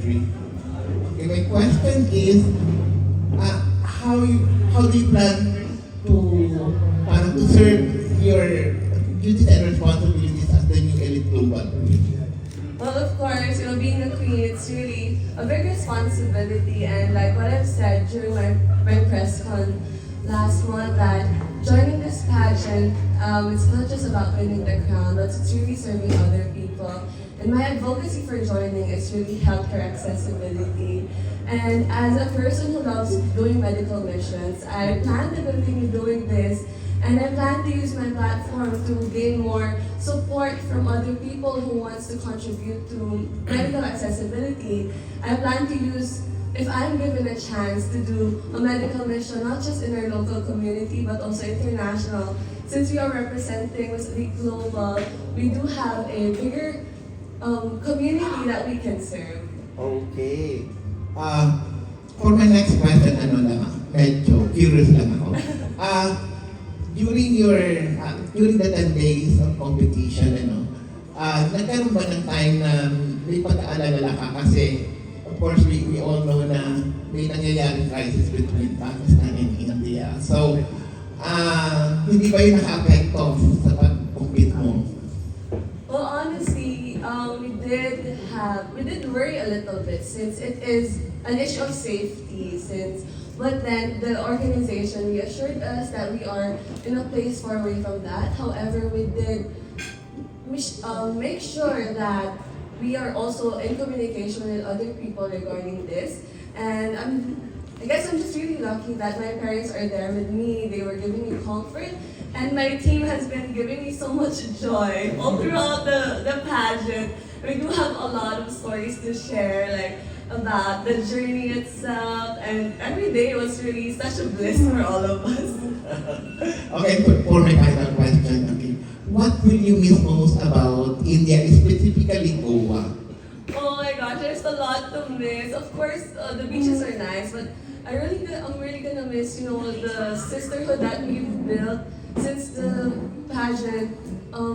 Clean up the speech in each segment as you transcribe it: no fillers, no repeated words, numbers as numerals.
country. Okay, my question is, how do you plan to serve your duties and responsibilities as the new elite global? Well, of course, being a queen, it's really a big responsibility. And like what I've said during my press con last month, that joining this pageant, it's not just about winning the crown, but it's really serving other people. And my advocacy for joining is really healthcare accessibility. And as a person who loves doing medical missions, I plan to continue doing this, and I plan to use my platform to gain more support from other people who wants to contribute to medical accessibility. I plan to use, if I'm given a chance to do a medical mission, not just in our local community, but also international. Since we are representing Miss Elite Global, we do have a bigger community that we can serve. Okay. For my next question, medyo curious lang ako. During the 10 days of competition, nagkaroon ba ng time na may pag-aalala ka? Kasi, of course, we all know na may nangyayaring crisis between Pakistan and India. So, hindi ba yun naka-apekto sa pag-compete mo? Well, honestly, we did worry a little bit since it is an issue of safety. But then the organization reassured us that we are in a place far away from that. However, we did make sure that we are also in communication with other people regarding this. And I guess I'm just really lucky that my parents are there with me. They were giving me comfort. And my team has been giving me so much joy all throughout the pageant. We do have a lot of stories to share, like about the journey itself, and every day was really such a bliss for all of us. Okay, for my final question, okay. What will you miss most about India, specifically Goa? Oh my gosh, there's a lot to miss. Of course, the beaches are nice, but I'm really gonna miss, the sisterhood that we've built since the pageant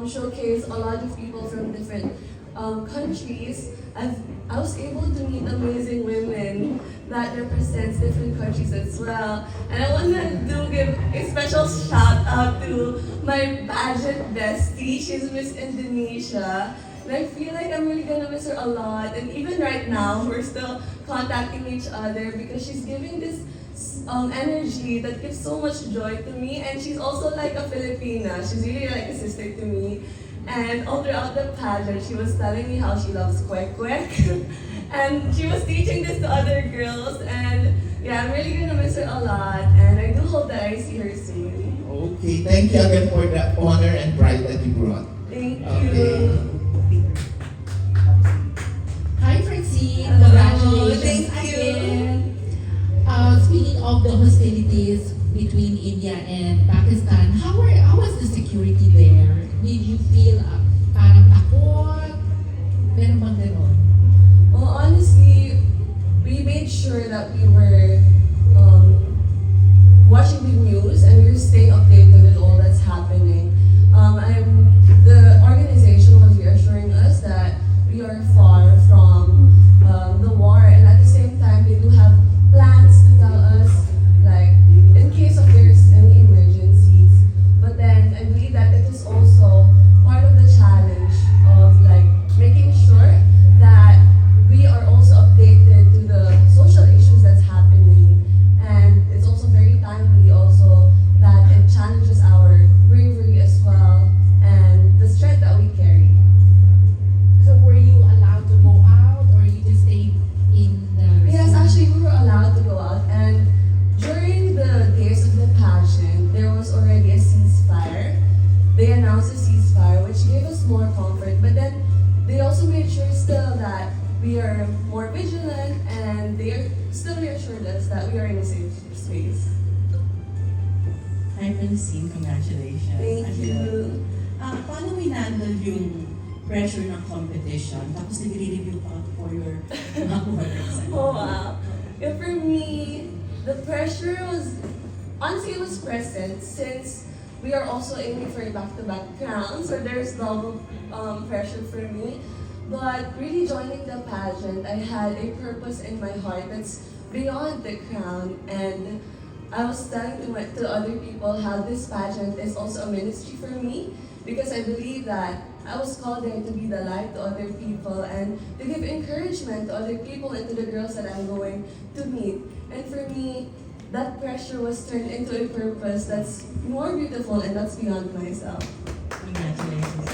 showcased a lot of people from different countries. I was able to meet amazing women that represents different countries as well. And I want to give a special shout out to my pageant bestie. She's Miss Indonesia. And I feel like I'm really gonna miss her a lot. And even right now, we're still contacting each other because she's giving this energy that gives so much joy to me. And she's also like a Filipina. She's really like a sister to me. And all throughout the pageant, she was telling me how she loves kwek kwek. And she was teaching this to other girls. And yeah, I'm really gonna miss her a lot. And I do hope that I see her soon. Okay, thank you again for the honor and pride that you brought. Thank Okay. you. Hi, Francine. Hello, Congratulations thank you. again. Speaking of the hostilities between India and Pakistan, how was the security there? Did you feel parang takot? Meron bang ganon? Well, honestly, we made sure that we were watching the news and we were staying updated with all that's happening. The organization was reassuring us that we are far from the war, and at the same time, they do have plans to tell us, like, in case of there's any emergencies. But then I believe that it is also part of the challenge of like making sure that we are also updated to the social issues that's happening. And it's also very timely also that it challenges our bravery as well and the strength that we carry. So were you allowed to go out or you just stayed in the Yes, resort? actually we were allowed to go out, and during the days of the pageant, there was already a ceasefire. They announced a ceasefire, which gave us more comfort, but then they also made sure still that we are more vigilant, and they are still reassured us that we are in a safe space. Hi, Francine. Congratulations. Thank you. Paano mo handle yung pressure ng competition? Tapos nagre-review pa for your mga products. Oh wow. Yeah, for me, the pressure was, honestly, it was present since we are also aiming for a back-to-back crown, so there's double pressure for me. But really joining the pageant, I had a purpose in my heart that's beyond the crown. And I was telling to other people how this pageant is also a ministry for me because I believe that I was called there to be the light to other people and to give encouragement to other people and to the girls that I'm going to meet. And for me, that pressure was turned into a purpose that's more beautiful and that's beyond myself. Congratulations.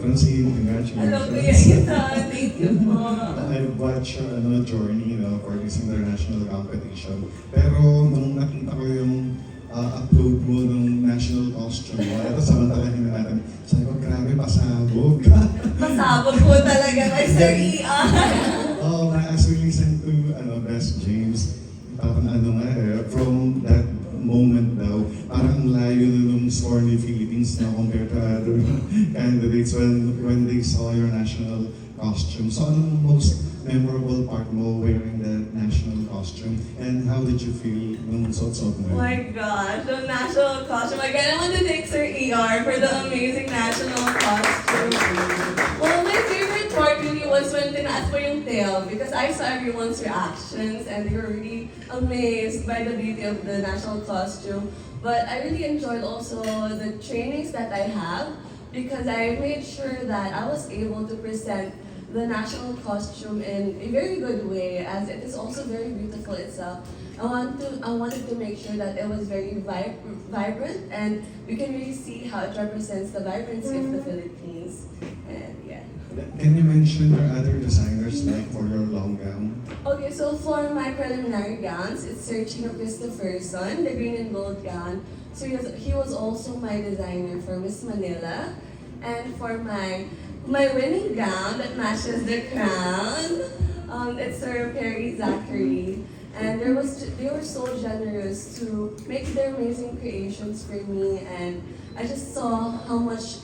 Francine, Hello, Kuya congratulations. Ethan. Thank you po. I've watched your journey for this international competition. Pero nung nakita ko yung upload mo ng national costume mo, ito samantalahin na natin. Sabi ko, grabe, pasabog. Masabog po talaga kay Sir Ian. Oh, as we listen to Best James, parang from that moment daw, parang ang layo na nung score ni Philippines na compared to other candidates when they saw your national costume. So anong most memorable part mo wearing the national costume? And how did you feel nung suot-suot mo? Oh my gosh, the national costume. Again, I want to thank Sir ER for the amazing national costume. Well, my favorite part really was when tinaas mo yung tail because I saw everyone's reactions and they were really amazed by the beauty of the national costume. But I really enjoyed also the trainings that I have because I made sure that I was able to present the national costume in a very good way as it is also very beautiful itself. I wanted to make sure that it was very vibrant and we can really see how it represents the vibrancy of the Philippines. And yeah. Can you mention your other designers like for your long gown? Okay, so for my preliminary gowns, it's Sir Chino Christopherson, the green and gold gown. So he was also my designer for Miss Manila. And for my winning gown that matches the crown, it's Sir Perry Zachary. And they were so generous to make their amazing creations for me, and I just saw how much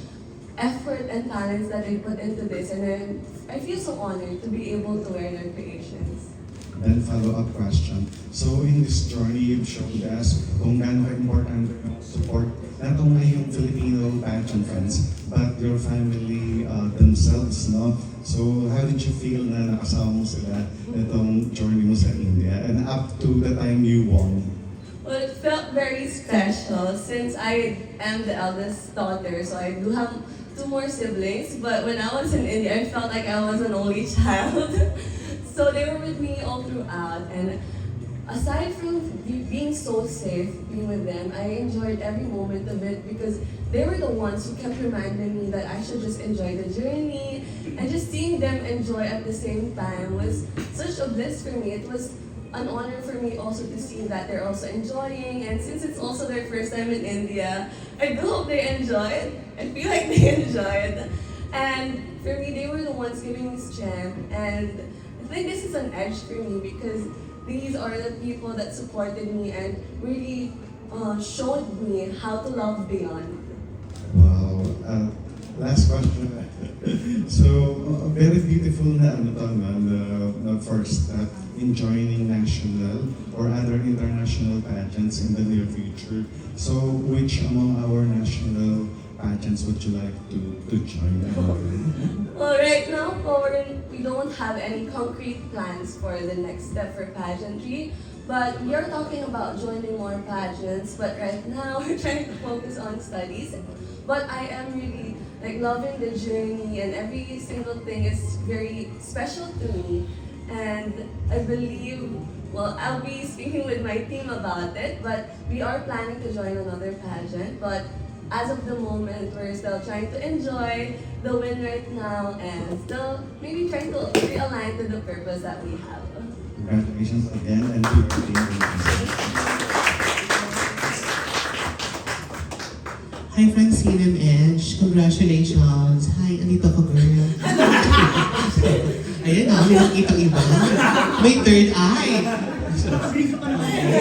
effort and talents that they put into this, and I feel so honored to be able to wear their creations. Then follow-up question. So in this journey, you've showed us kung gaano ka-important yung support not only yung Filipino pageant fans, but your family themselves, no? So how did you feel na nakasama mo sila itong journey mo sa India and up to the time you won? Well, it felt very special since I am the eldest daughter, so I do have 2 more siblings. But when I was in India, I felt like I was an only child. So they were with me all throughout, and aside from being so safe being with them, I enjoyed every moment of it because they were the ones who kept reminding me that I should just enjoy the journey, and just seeing them enjoy at the same time was such a bliss for me. It was an honor for me also to see that they're also enjoying, and since it's also their first time in India, I do hope they enjoyed. I feel like they enjoyed. And for me, they were the ones giving me strength, and I think this is an edge for me because these are the people that supported me and really showed me how to love beyond. Wow. Last question. So, very beautiful na the first step in joining national or other international pageants in the near future. So, which among our national pageants would you like to join? Well, right now, we don't have any concrete plans for the next step for pageantry, but we are talking about joining more pageants. But right now, we're trying to focus on studies. But I am really loving the journey, and every single thing is very special to me. And I believe, well, I'll be speaking with my team about it, but we are planning to join another pageant. But as of the moment, we're still trying to enjoy the win right now and still maybe trying to realign to the purpose that we have. Congratulations again and to your team. Hi, Francine and Edge. Congratulations. Hi, andito ko, girl. Ayan na, may nakita iba. May third eye.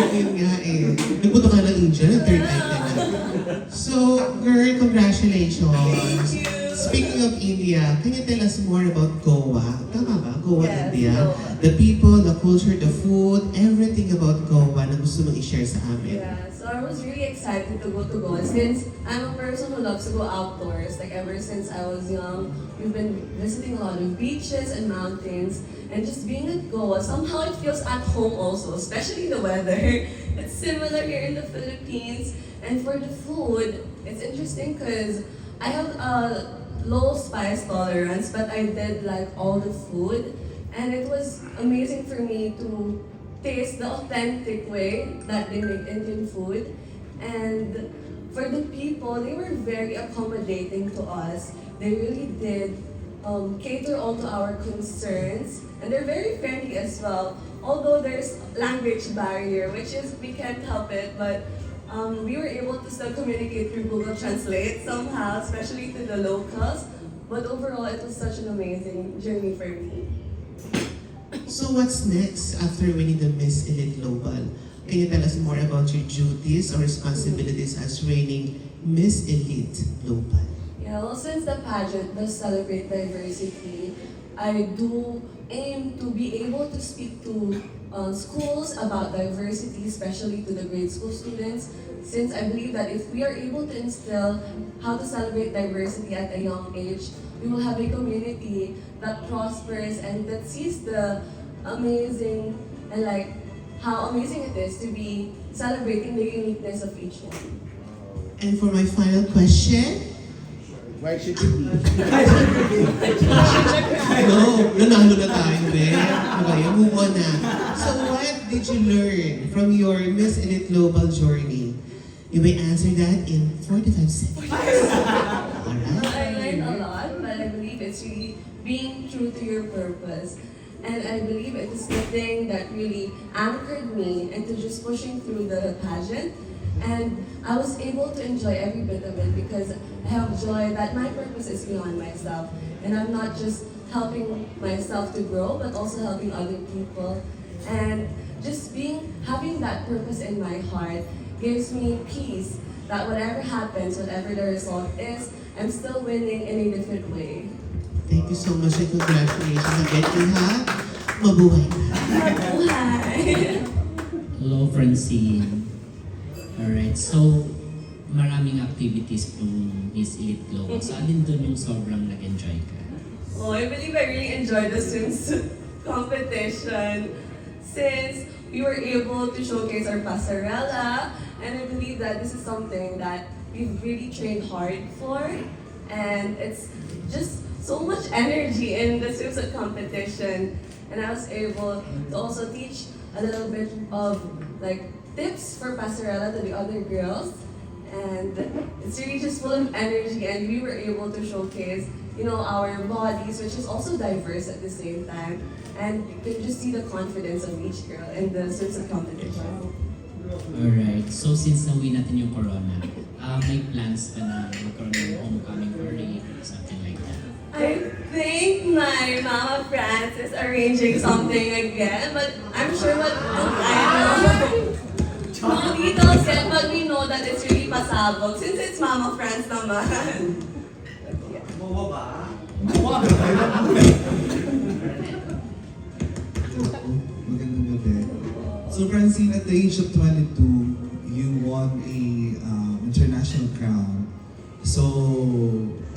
Yun nga eh. Nagpunto ka ng India, ng third eye ka na. So, girl, congratulations. Thank you. Speaking of India, can you tell us more about Goa? Tama ba? Goa, Yes, India. Goa. The people, the culture, the food, everything about Goa na gusto mong i-share sa amin. Yeah, so I was really excited to go to Goa since I'm a person who loves to go outdoors. Like ever since I was young, we've been visiting a lot of beaches and mountains. And just being at Goa, somehow it feels at home also, especially the weather. It's similar here in the Philippines. And for the food, it's interesting because I have a low spice tolerance, but I did like all the food. And it was amazing for me to taste the authentic way that they make Indian food. And for the people, they were very accommodating to us. They really did cater all to our concerns. And they're very friendly as well. Although there's language barrier, which is, we can't help it, but we were able to still communicate through Google Translate somehow, especially to the locals. But overall, it was such an amazing journey for me. So what's next after winning the Miss Elite Global? Can you tell us more about your duties or responsibilities as reigning Miss Elite Global? Yeah, well, since the pageant does celebrate diversity, I do aim to be able to speak to schools about diversity, especially to the grade school students, since I believe that if we are able to instill how to celebrate diversity at a young age, we will have a community that prospers and that sees the amazing and like how amazing it is to be celebrating the uniqueness of each one. And for my final question, Why should you be? no, nanalo na tayo, Ben. Okay, move on na. So what did you learn from your Miss Elite Global journey? You may answer that in 45 seconds. Alright? I learned a lot, but I believe it's really being true to your purpose. And I believe it is the thing that really anchored me into just pushing through the pageant. And I was able to enjoy every bit of it because I have joy that my purpose is beyond myself. And I'm not just helping myself to grow, but also helping other people. And just having that purpose in my heart gives me peace that whatever happens, whatever the result is, I'm still winning in a different way. Thank you so much and congratulations again, Iha. Mabuhay ka. Hi! Hello, Francine. Alright, so maraming activities itong Miss Elite Global. So alin doon yung sobrang nag-enjoy ka? Oh, I believe I really enjoyed the swimsuit competition since we were able to showcase our passerella, and I believe that this is something that we've really trained hard for, and it's just so much energy in the swimsuit competition, and I was able to also teach a little bit of like tips for passerella to the other girls, and it's really just full of energy, and we were able to showcase, our bodies, which is also diverse at the same time, and you can just see the confidence of each girl in the swimsuit competition. Alright, so since na-win natin yung corona, may plans pa na magkaroon ng homecoming parade or something like that? I think my Mama France is arranging something again, but I'm sure what I know. No details yet, but we know that it's really pasabog since it's Mama France naman. Magandang gabi. So Francine, at the age of 22, you won a international crown. So,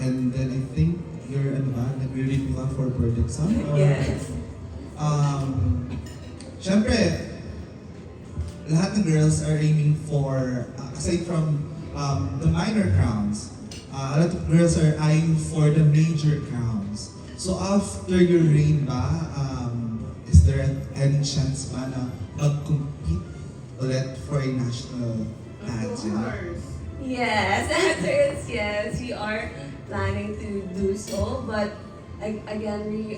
and then I think you're nag-review ka for Project Sun? Yes. Siyempre, lahat ng girls are aiming for, aside from the minor crowns, a lot of girls are eyeing for the major crowns. So after your reign ba, is there any chance ba na mag-compete ulit for a national pageant? Yes, the answer is yes. We are planning to do so, but again,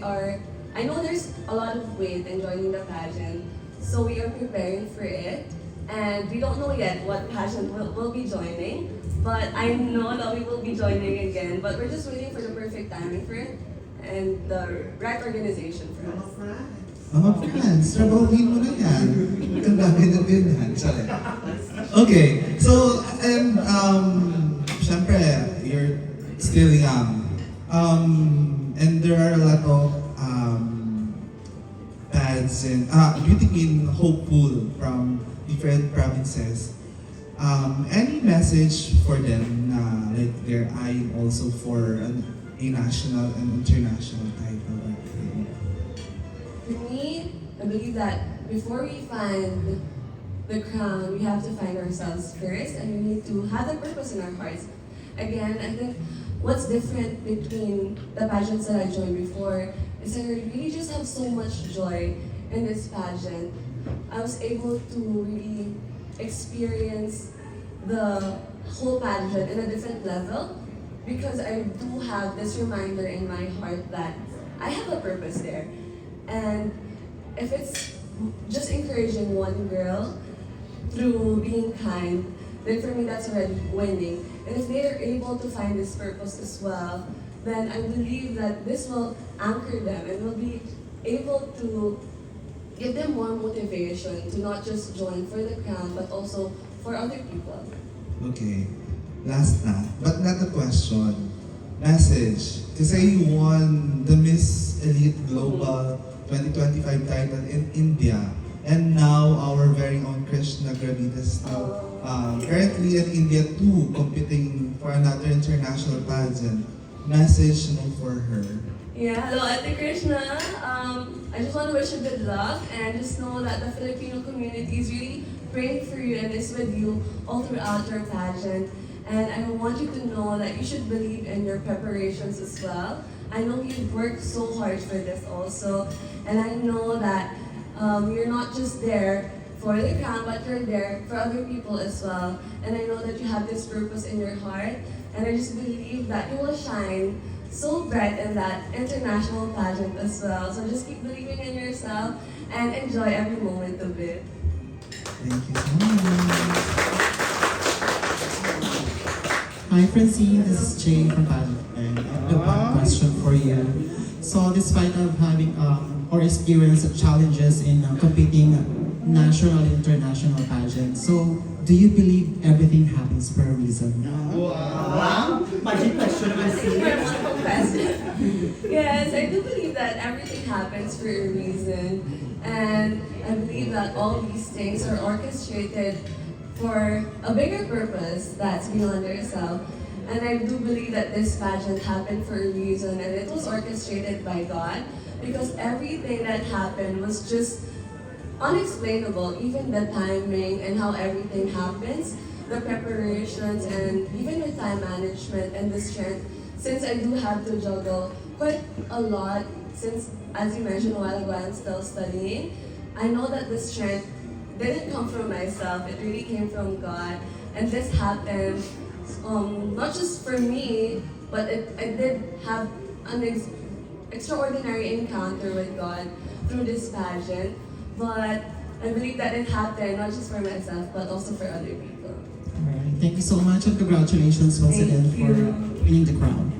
I know there's a lot of weight in joining the pageant, so we are preparing for it, and we don't know yet what pageant we'll be joining, but I know that we will be joining again, but we're just waiting for the perfect timing for it, and the right organization for us. Mga friends, trabahuin mo na yan. Ang dami na din yan. Sorry. Okay, so, and, syempre, you're still young. And there are a lot of pads and beauty queen hopeful from different provinces. Any message for them na like they're eyeing also for a national and international title? For me, I believe that before we find the crown, we have to find ourselves first, and we need to have the purpose in our hearts. Again, I think what's different between the pageants that I joined before is I really just have so much joy in this pageant. I was able to really experience the whole pageant in a different level because I do have this reminder in my heart that I have a purpose there. And if it's just encouraging one girl through being kind, then for me that's already winning. And if they are able to find this purpose as well, then I believe that this will anchor them and will be able to give them more motivation to not just join for the crown but also for other people. Okay, last na, but not a question. Message. Kasi you won the Miss Elite Global 2025 title in India. And now our very own Krishna Gravitas now currently in India too, competing for another international pageant. Message for her. Yeah, hello Ate Krishna. I just want to wish you good luck and just know that the Filipino community is really praying for you and is with you all throughout your pageant. And I want you to know that you should believe in your preparations as well. I know you've worked so hard for this also, and I know that you're not just there for the crown, but you're there for other people as well. And I know that you have this purpose in your heart, and I just believe that you will shine so bright in that international pageant as well. So just keep believing in yourself and enjoy every moment of it. Thank you so much. Hi Francine, this is Jay from Pageant, and I have one question for you. So despite of having or experience challenges in competing national and international pageants, so do you believe everything happens for a reason? Wow! Magic question naman Yes, I do believe that everything happens for a reason. And I believe that all these things are orchestrated for a bigger purpose that's beyond yourself. And I do believe that this pageant happened for a reason and it was orchestrated by God because everything that happened was just unexplainable, even the timing and how everything happens, the preparations and even the time management and the strength. Since I do have to juggle quite a lot, since as you mentioned a while ago, I'm still studying, I know that the strength didn't come from myself, it really came from God. And this happened not just for me, but I did have an extraordinary encounter with God through this pageant. But I believe that it happened not just for myself, but also for other people. Alright, thank you so much and congratulations once Thank again you. for winning the crown.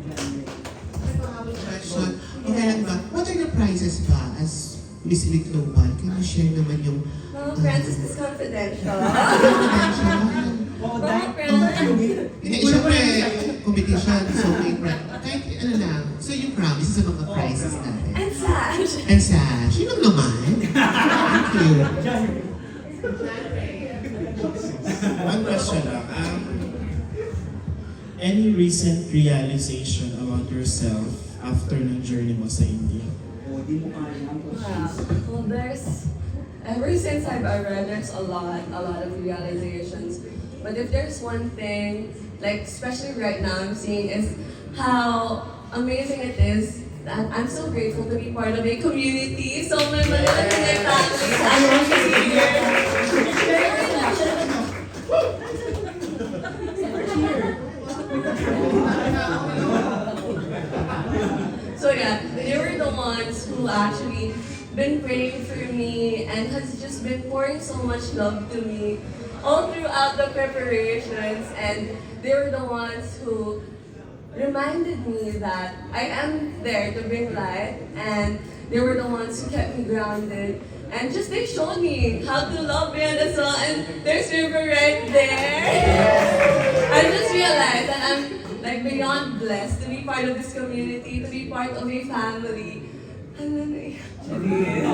Question. Okay lang ba? What are the prizes ba as Miss Elite Global? Can you share naman yung No, Francis is confidential. Oo, No, dahil Francis. Hindi, syempre, competition. So, may kahit ano lang. So, yung crown, isa sa mga prizes natin. And Sash. And Sash, yun lang naman. Thank you. One question lang. Any recent realization about yourself after ng journey mo sa India? O, di mo kaya ang Wow. Well, ever since I've arrived, there's a lot of realizations. But if there's one thing, like especially right now, I'm seeing is how amazing it is that I'm so grateful to be part of a community. So my Manila Pinay family is actually here. So yeah, they were the ones who actually been praying for me and has just been pouring so much love to me all throughout the preparations, and they were the ones who reminded me that I am there to bring light, and they were the ones who kept me grounded. And just they showed me how to love beyond as well, and there's River right there. I just realized that I'm like beyond blessed to be part of this community, to be part of a family. Ano na naiyak siya rin.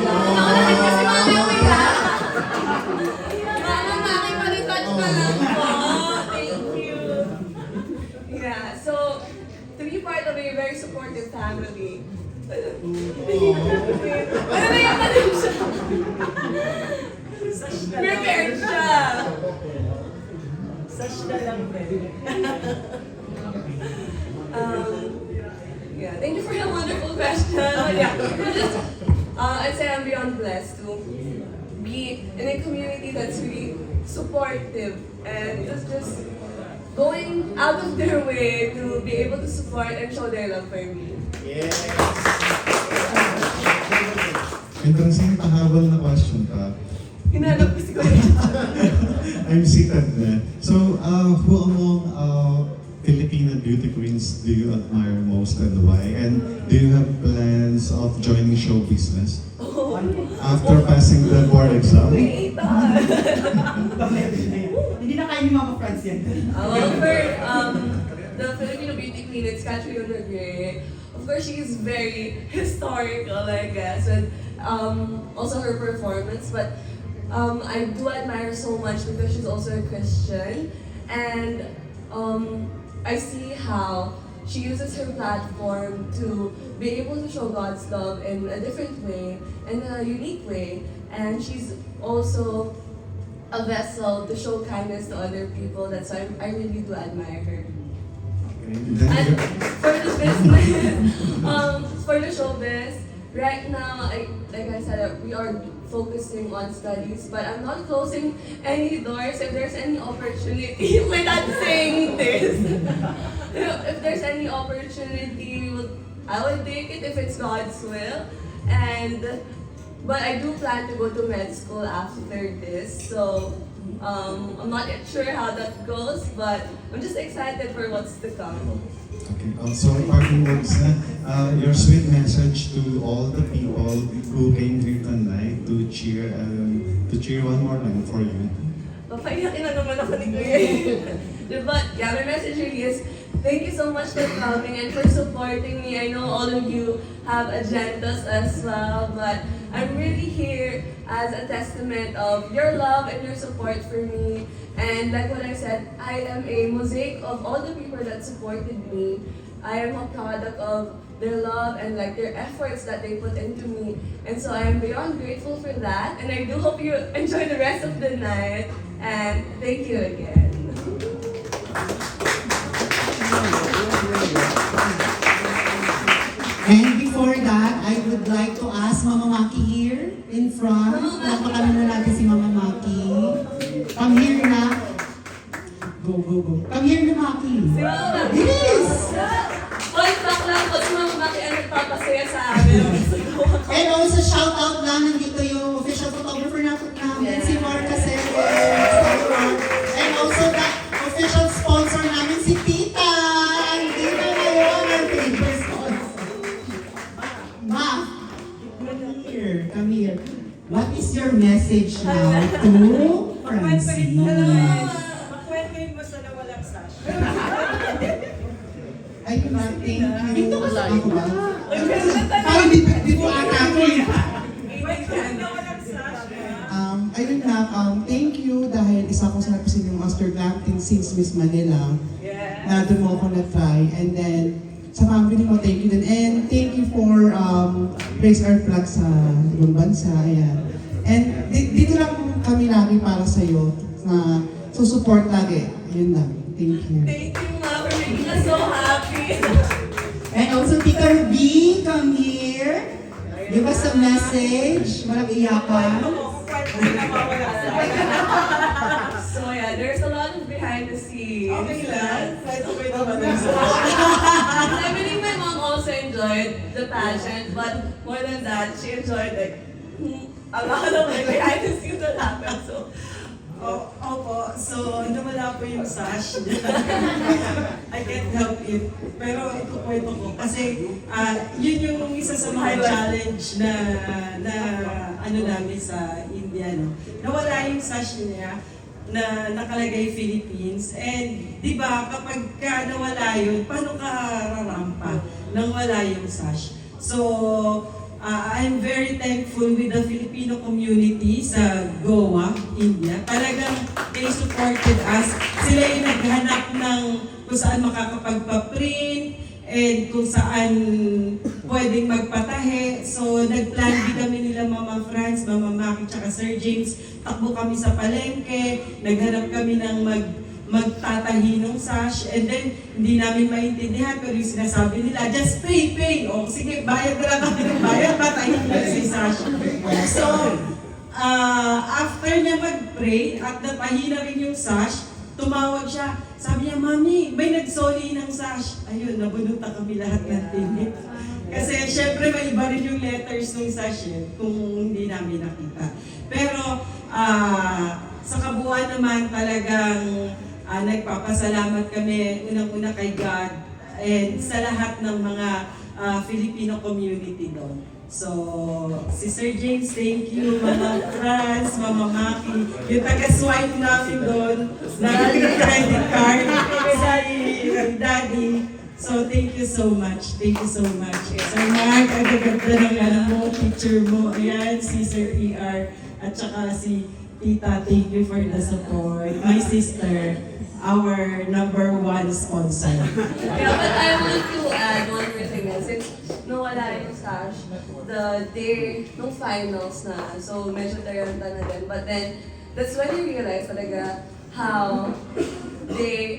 Naunahan kasi mami umiyak. Mama, maki pa rin touch pa lang po. Thank you. Yeah, so to be part of a very supportive family. Ano na yung talim siya? Prepared siya. Sash na lang din. Yeah, thank you for the wonderful question. Yeah, I'd say I'm beyond blessed to be in a community that's really supportive and just going out of their way to be able to support and show their love for me. And Francine, pahabol na question pa. Hinanap ko si Kuya. I'm seated there. So, who among Filipino beauty queens do you admire most and why? And do you have plans of joining show business Oh, after passing the board exam? wait, Hindi na kaya ni Mama Francine. well, for the Filipino beauty queen, it's Catherine Gray. Of course, she is very historical, I guess, and also her performance. But I do admire her so much because she's also a Christian, and I see how she uses her platform to be able to show God's love in a different way, in a unique way, and she's also a vessel to show kindness to other people. That's why I really do admire her. Okay. And for the business, for the showbiz, right now, like I said, we are focusing on studies, but I'm not closing any doors. If there's any opportunity, we're not saying this. If there's any opportunity, I will take it if it's God's will. But I do plan to go to med school after this, so I'm not yet sure how that goes, but I'm just excited for what's to come. Okay, also parting words na, your sweet message to all the people who came here tonight to cheer one more time for you. Papayakin na naman ako ni Kuya. But yeah, my message really is, thank you so much for coming and for supporting me. I know all of you have agendas as well, but I'm really here as a testament of your love and your support for me. And like what I said, I am a mosaic of all the people that supported me. I am a product of their love and like their efforts that they put into me. And so I am beyond grateful for that. And I do hope you enjoy the rest of the night. And thank you again. And before that, I would like to ask Mama Maki here in front. Napakamin na natin si Mama Maki. Come here na. Go, go, go. Come here na, Maki. Si Mama Maki. Yes! Boy, back lang po si Mama Maki ang nagpapasaya sa amin. And also, shout out lang, nandito yung official photographer namin, si Mark Caceres. And also, the official sponsor namin, si Tita. Tita ngayon, our favorite sponsor. Ma, come here, come here. What is your message now to Francine? Makwentuhin mo sa nawalang sash. Ayun na, thank you. Ako ba? Ay, di po ata ako eh. Ayun na, thank you dahil isa ko sa napisin yung Master Glamping since Miss Manila. Na doon mo ako na-try. And then, sa family mo, thank you din. And thank you for Praise Our Flag sa ibang bansa. Ayan. And dito lang kami lagi para sa'yo na susupport lagi. Ayun lang. Thank you. Thank you, Ma, for making us so happy. And also, Tita B, come here. Give us a message. Walang iyakan. So yeah, there's a lot of behind the scenes. Okay lang. Okay naman. I believe my mom also enjoyed the pageant, but more than that, she enjoyed like a lot of like behind the scenes that happened. So Opo, so nawala po yung sash. I can't help it. Pero ikukwento ko. Kasi yun yung isa sa mga challenge na ano namin sa India. No? Nawala yung sash niya. na nakalagay Philippines. And di ba kapag ka nawala yun, paano ka rarampa nang wala yung sash? So, I'm very thankful with the Filipino community sa Goa, India. Talagang they supported us. Sila yung naghanap ng kung saan makakapagpa-print and kung saan pwedeng magpatahe. So, nag-plan din kami nila Mama Franz, Mama Maki, tsaka Sir James. Takbo kami sa palengke, naghanap kami ng magtatahi ng sash, and then hindi namin maintindihan pero yung sinasabi nila, just pay. O sige, bayad na lang kami ng bayad, tatahin na si sash. So, after niya mag-pray at natahi na rin yung sash, tumawag siya. Sabi niya, Mami, may nagsoli ng sash. Ayun, nabunutan kami lahat ng tinig. Kasi syempre may iba rin yung letters ng sash kung hindi namin nakita. Pero sa kabuuan naman talagang nagpapasalamat kami unang-una kay God and sa lahat ng mga Filipino community doon. So, si Sir James, thank you, Mama Franz, Mama Maki, yung taga-swipe namin doon, na credit card, si Daddy. So, thank you so much. Thank you so much. Sir Mark, ang gaganda ng picture mo. Ayan, si Sir ER, at saka si Tita, thank you for the support. My sister, our #1 sponsor. Yeah, but I want to add one more thing. Since nawala yung sash, the day nung finals na, so medyo taranta na din. But then, that's when you realize talaga how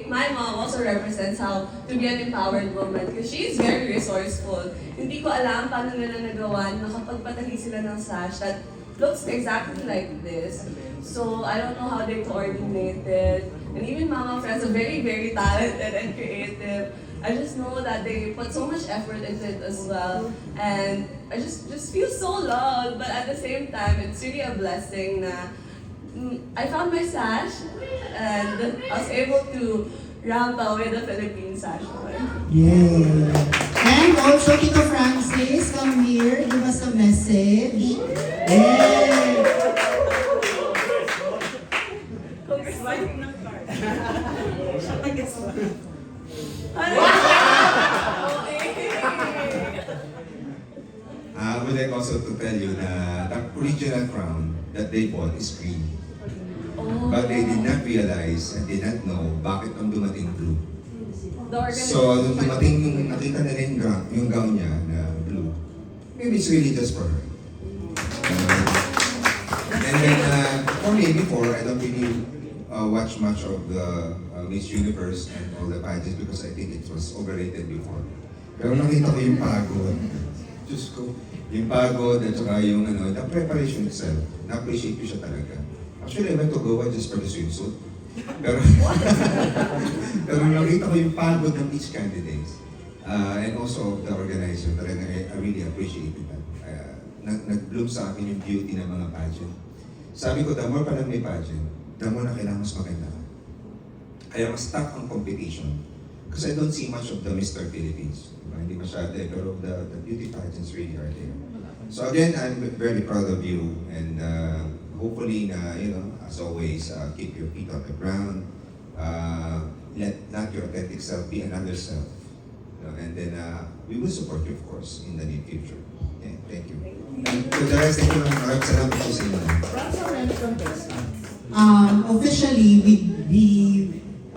my mom also represents how to be an empowered woman because she's very resourceful. Hindi ko alam paano nila nagawa na kapag patahi sila ng sash that looks exactly like this. So I don't know how they coordinated. And even Mama Friends are very, very talented and creative. I just know that they put so much effort into it as well. And I just feel so loved, but at the same time, it's really a blessing na I found my sash and I was able to ramp up with the Philippine sash. Yay! And also, Tito Francis, come here, give us a message. Yay! Swipe ng card. Siya taga-swipe. I would like also to tell you that the original crown that they bought is green. But they did not realize and did not know bakit ang dumating blue. So, nung dumating yung nakita nila yung gown niya na blue, maybe it's really just for her. And then, for me, before, I don't really watch much of the Miss Universe and all the pageants because I think it was overrated before. Pero nakita ko yung pagod. Diyos ko, yung pagod at saka yung the preparation itself, na-appreciate ko siya talaga. Actually, I went to Goa just for the swimsuit. Pero, pero nakita ko yung pagod ng each candidates. And also the organizer, talaga I really appreciated that. Nag-bloom sa akin yung beauty ng mga pageant. Sabi ko, the more pa lang may pageant, the more na kailangan mas maganda ka. Kaya mas stuck ang competition. Because I don't see much of the Mr. Philippines. Hindi masyado pero the beauty pageants really are there. So again, I'm very proud of you and hopefully, as always, keep your feet on the ground. Let not your authentic self be another self. And then we will support you, of course, in the near future. Yeah, thank you. And to the rest, thank you. Salamat po sa inyo. Officially,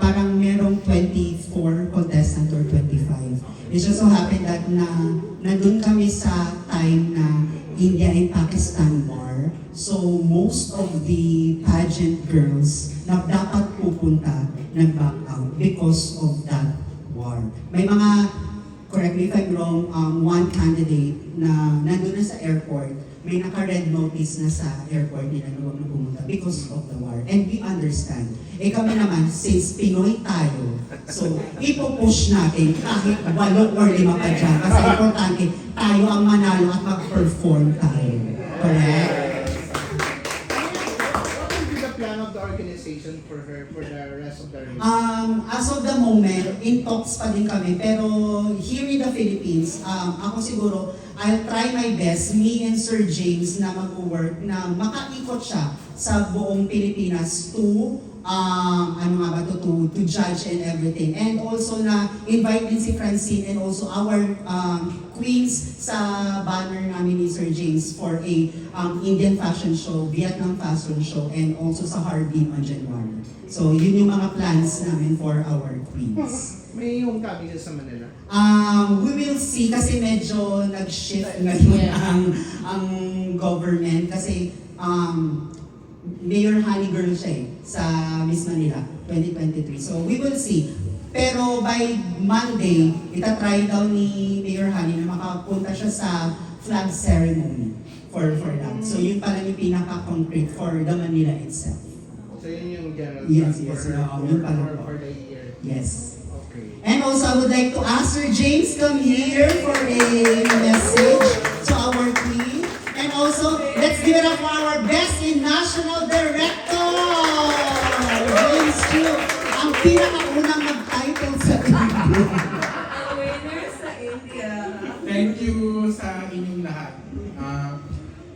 parang merong 24 contestant or 25. It just so happened that nandun kami sa time na India and Pakistan war. So most of the pageant girls na dapat pupunta nag-back out because of that war. May mga, correct me if I'm wrong, one candidate na nandun na sa airport, may naka-red notice na sa airport nila na huwag na pumunta because of the war. And we understand. Kami naman, since Pinoy tayo, so ipo-push natin kahit 8 or 5 pa dyan. Kasi importante, tayo ang manalo at mag-perform tayo. Correct? What will be the plan of the organization for her for the rest of the race? As of the moment, in talks pa din kami. Pero here in the Philippines, ako siguro, I'll try my best, me and Sir James, na mag-work na makaikot siya sa buong Pilipinas to ano nga ba to judge and everything. And also na invite din si Francine and also our queens sa banner namin ni Sir James for a Indian fashion show, Vietnam fashion show, and also sa Harbin on January. So yun yung mga plans namin for our queens. May homecoming ka sa Manila? We will see kasi medyo nag-shift ngayon ang government kasi Mayor Honey Girl siya sa Miss Manila 2023. So we will see. Pero by Monday, itatry daw ni Mayor Honey na makapunta siya sa flag ceremony for that. So yun pala yung pinaka-concrete for the Manila itself. So yun yung general Yes, plan yes, for, yun pala po. for the year. Yes. Okay. And also, I would like to ask Sir James come here for a message to our queen. And also, let's give it up for our best in national director, James Chu, ang pinakaunang mag-title sa India. Ang winner sa India. Thank you sa inyong lahat.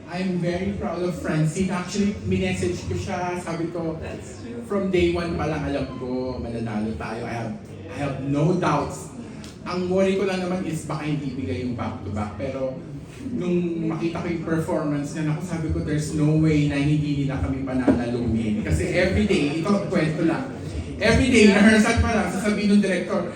I'm very proud of Francine. Actually, minessage ko siya. Sabi ko, That's true. from day one pa lang alam ko, mananalo tayo. I have no doubts. Ang worry ko lang naman is baka hindi bigay yung back-to-back. Pero nung makita ko yung performance niya, ako sabi ko, there's no way na hindi nila kami pananalumin. Kasi everyday, ito kwento lang. Everyday, rehearsal pa lang, sasabihin ng director,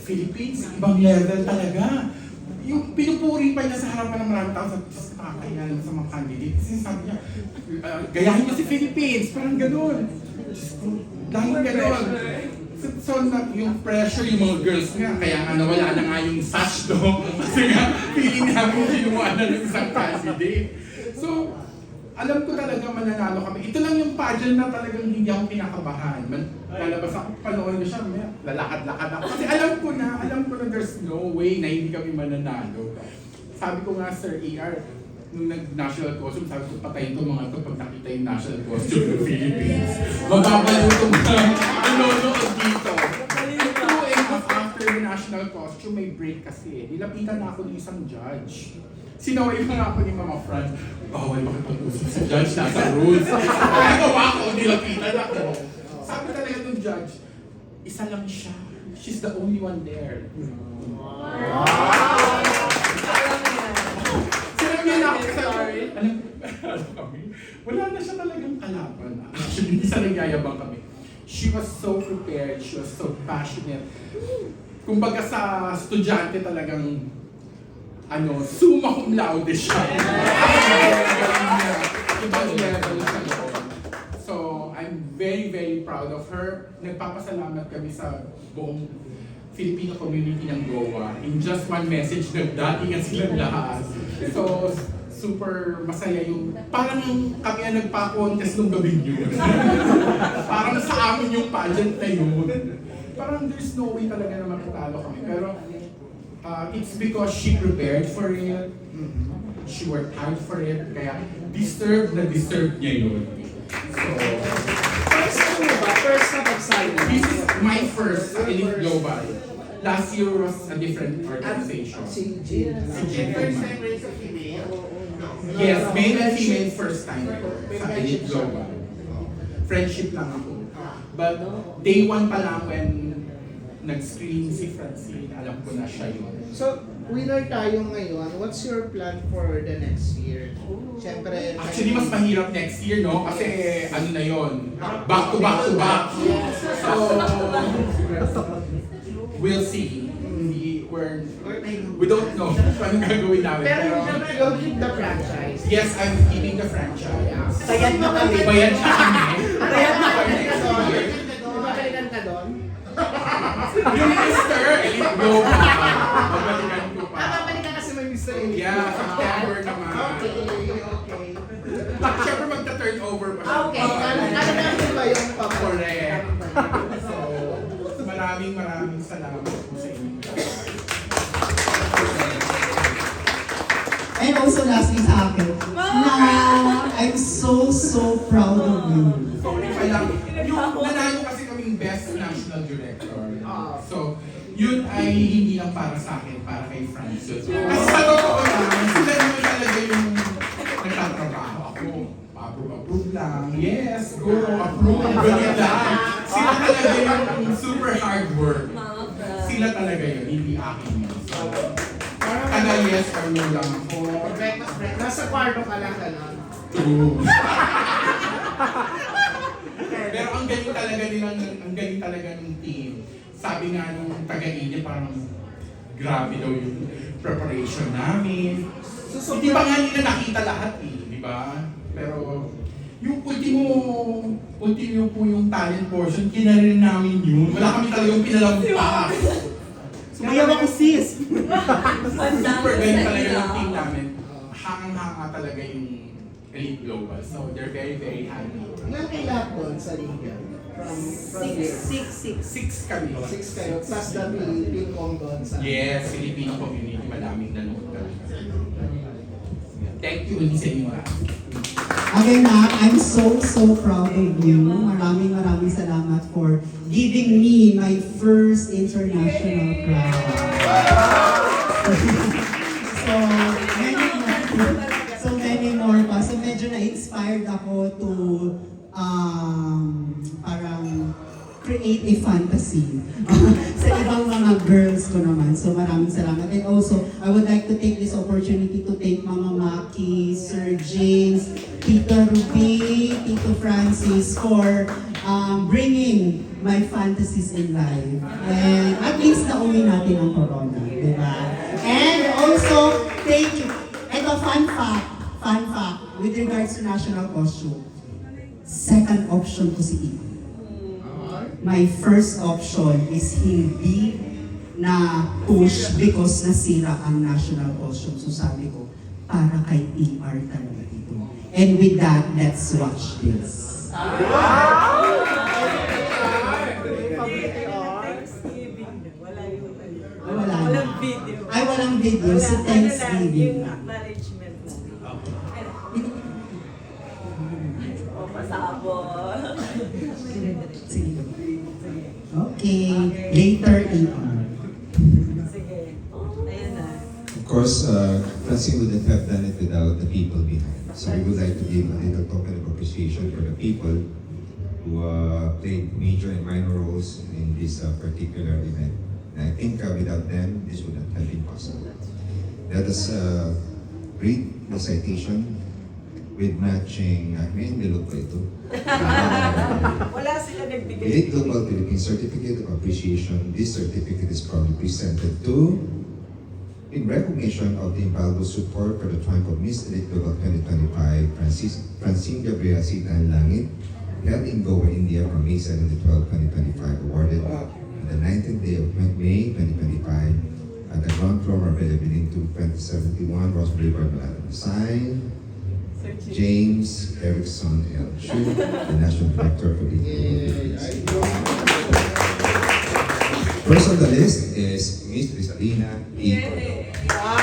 Philippines, ibang level talaga. Yung pinupuri pa niya sa harapan ng maraming tao, tapos nakakahinga naman sa mga candidates. Kasi sabi niya, gayahin niyo si Philippines, parang gano'n. Dahil gano'n. So, yung pressure, yung mga girls nga, kaya nga nawala na nga yung sash do. Kasi nga, feeling namin kinuha na ng isang candidate. So, alam ko talaga mananalo kami. Ito lang yung pageant na talagang hindi ako kinakabahan. Lalabas ako, panoorin ko siya, lalakad-lakad ako. Kasi alam ko na there's no way na hindi kami mananalo. Sabi ko nga, Sir ER, nung nag-national costume, sabi ko, patayin ko mga ito pag nakita yung national costume ng Philippines. Mababalo ko mga nanonood dito. 2.5 after the national costume, may break kasi. Nilapitan na ako ng isang judge. Sinaway pa nga ako ni Mama Fran, bawal makipag-usap sa judge, nasa rules. Kaya gawa ko, nilapitan ako. Sabi talaga ng judge, isa lang siya. She's the only one there. Sinabi niya na ako kasi, alam kami, wala na siya talagang kalaban. Actually, hindi sa nagyayabang kami. She was so prepared, she was so passionate. Kumbaga sa estudyante talagang summa cum laude siya. Ibang level siya doon. So, I'm very, very proud of her. Nagpapasalamat kami sa buong Filipino community ng Goa. In just one message, nagdatingan silang lahat. So, super masaya yung, parang kami ang nagpa-contest nung gawin yun. Parang sa amin yung pageant na yun. Parang there's no way talaga na matatalo kami. Pero, it's because she prepared for it, she worked hard for it, kaya deserve niya yun. So, First na pagsali. this is my first Elite Global. Last year was a different organization. Si Jin. Si Jin First Tuma. time race of female? No. Yes, male and female first time sa Elite Global. Friendship lang ako. But day one pa lang when nag-screen si Francine, alam ko na siya yun. So, winner tayo ngayon. What's your plan for the next year? Siyempre, Actually, mas mahirap next year, no? Kasi ano na yon, back to back to back. So, we'll see. We don't know kung anong gagawin namin. pero siyempre, you'll keep the franchise. Yes, I'm keeping the franchise. Bayad na kami. Bayad na kami. Bayad na kami ka doon. Babalikan ka doon. Yung Mr. Elite Global, babalikan ko pa. Babalikan kasi may Mr. Elite. Yeah, September naman. Okay. Siyempre magta-turnover pa siya. Okay. Ano ba yung Correct. So, maraming salamat po sa inyo. And also lastly sa akin, na I'm so proud of you. Sorry pa lang. Yung nanalo kasi kaming best national director. So, yun ay hindi lang para sa akin, para kay Francine. Kasi sa totoo lang, sila naman talaga yung nagtatrabaho ako. Approve lang. Yes, go, approve. Ganyan lang. work. Mama Fran. Sila talaga yun, hindi akin yun. So, taga yes or no lang ako. Nasa kwarto ka lang gano'n. True. Pero ang galing talaga ng team. Sabi nga nung taga-India, parang grabe daw yung preparation namin. Hindi pa nga nila nakita lahat di ba? Pero yung ultimo po yung talent portion, kinarin namin yun. Wala kami talagang pinalampas. Sumayaw ako sis! Super galing talaga yung team namin. Hangang-hanga talaga yung Elite Global. So they're very, very happy. Ilan kayo lahat doon sa Liga? From here? Six kami. 6 kayo, plus the Pilcom doon sa... Yes, Filipino community, maraming nanood talaga. Thank you ulit sa inyo. Again, I'm so proud of you. Maraming salamat for giving me my first international crown. So many more pa. So medyo na-inspired ako to parang create a fantasy sa ibang mga girls ko naman. So maraming salamat. And also, I would like to take this opportunity to thank Mama Maki, Sir James, Tita Ruby, Tito Francis for bringing my fantasies in life. And at least nauwi natin ang corona, di ba? And also, thank you. And a fun fact, with regards to national costume, second option ko si Ito. My first option is hindi na push because nasira ang national costume. So sabi ko, para kay ER talaga ito. And with that, let's watch this. Walang video. Ay, walang video. So Thanksgiving. Sige. Okay. Later, ER. Of course, Francine wouldn't have done it without the people behind. So we would like to give a little token of appreciation for the people who played major and minor roles in this particular event. And I think without them, this wouldn't have been possible. Let us read the citation with matching, may envelope pa ito. Wala sila nagbigay. Elite Global Philippines Certificate of Appreciation. This certificate is proudly presented to, in recognition of the invaluable support for the triumph of Miss Elite Global 2025, Francine Gabriela C. Tajanlangit, held in Goa, India from May 7 to 12, 2025, awarded on the 19th day of May 2025 at the ground floor of Building 2071, Ross Boulevard, Malata. Signed, James Erickson L. Chu, the National Director for the First on the list is Miss Rizalina E. Cordova.